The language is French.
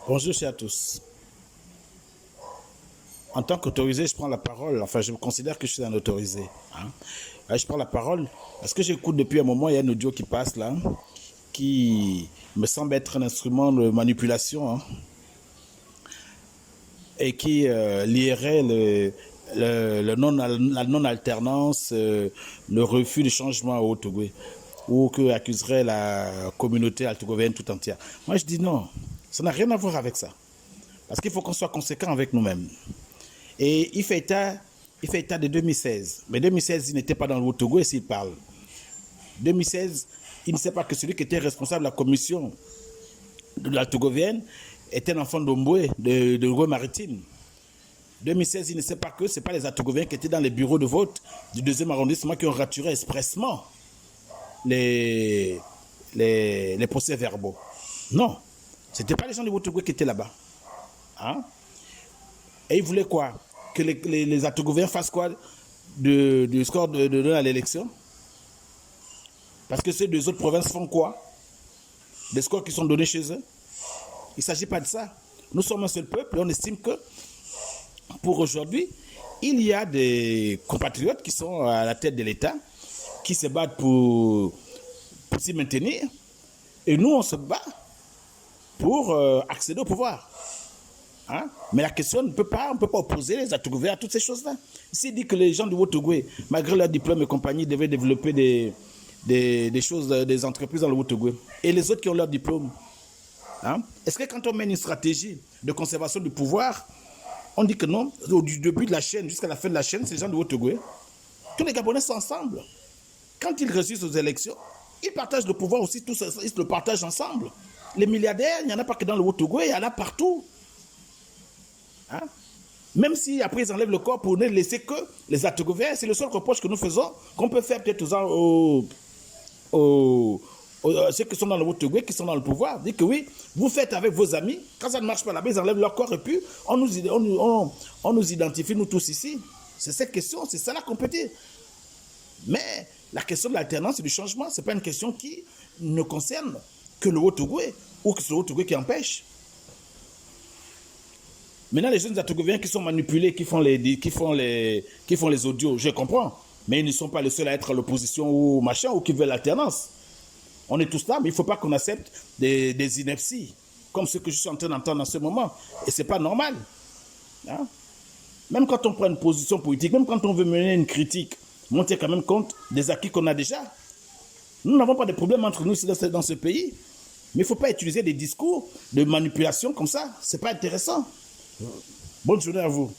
Bonjour à tous. En tant qu'autorisé, je prends la parole. Enfin, je me considère que je suis un autorisé. Je prends la parole parce que j'écoute depuis un moment, il y a un audio qui passe là, qui me semble être un instrument de manipulation et qui lierait la non-alternance, le refus de changement au Togo, ou que accuserait la communauté altogovienne tout entière. Moi, je dis non, ça n'a rien à voir avec ça. Parce qu'il faut qu'on soit conséquent avec nous-mêmes. Et il fait état de 2016. Mais 2016, il n'était pas dans le Haut-Togo et s'il parle. 2016, il ne sait pas que celui qui était responsable de la commission de la Togovienne était un enfant d'Omboué, de Roué Maritime. 2016, il ne sait pas que ce n'est pas les Atogoviens qui étaient dans les bureaux de vote du 2e arrondissement qui ont raturé expressement les procès-verbaux. Non, ce n'étaient pas les gens du Haut-Togo qui étaient là-bas. Et ils voulaient quoi? Que les Atogoviens fassent quoi du score de à l'élection? Parce que ces deux autres provinces font quoi? Des scores qui sont donnés chez eux? Il ne s'agit pas de ça. Nous sommes un seul peuple et on estime que pour aujourd'hui, il y a des compatriotes qui sont à la tête de l'État, qui se battent pour s'y maintenir. Et nous, on se bat pour accéder au pouvoir. Mais la question, on ne peut pas opposer les Atogoviens à toutes ces choses-là. S'il dit que les gens du Haut-Togo, malgré leur diplôme et compagnie, devaient développer des choses, des entreprises dans le Haut-Togo, et les autres qui ont leur diplôme, est-ce que quand on mène une stratégie de conservation du pouvoir, on dit que non, du début de la chaîne jusqu'à la fin de la chaîne, c'est les gens du Haut-Togo, tous les Gabonais sont ensemble. Quand ils réussissent aux élections, ils partagent le pouvoir aussi, tous ils le partagent ensemble. Les milliardaires, il n'y en a pas que dans le Haut-Togo, il y en a partout. Même si après ils enlèvent le corps pour ne laisser que les Atogoviens, c'est le seul reproche que nous faisons, qu'on peut faire peut-être ceux qui sont dans le Haut-Togo, qui sont dans le pouvoir, dire que oui, vous faites avec vos amis, quand ça ne marche pas là-bas, ils enlèvent leur corps et puis on nous identifie, nous tous ici. C'est cette question, c'est ça là qu'on peut dire. Mais la question de l'alternance et du changement, ce n'est pas une question qui ne concerne que le Haut-Togo ou que c'est le Haut-Togo qui empêche. Maintenant, les jeunes Atogoviens qui sont manipulés, qui font les audios, je comprends. Mais ils ne sont pas les seuls à être à l'opposition ou machin, ou qui veulent l'alternance. On est tous là, mais il ne faut pas qu'on accepte des inepties, comme ce que je suis en train d'entendre en ce moment. Et ce n'est pas normal. Même quand on prend une position politique, même quand on veut mener une critique, on tient quand même compte des acquis qu'on a déjà. Nous n'avons pas de problème entre nous ici dans ce pays. Mais il ne faut pas utiliser des discours de manipulation comme ça. Ce n'est pas intéressant. Bonne journée à vous.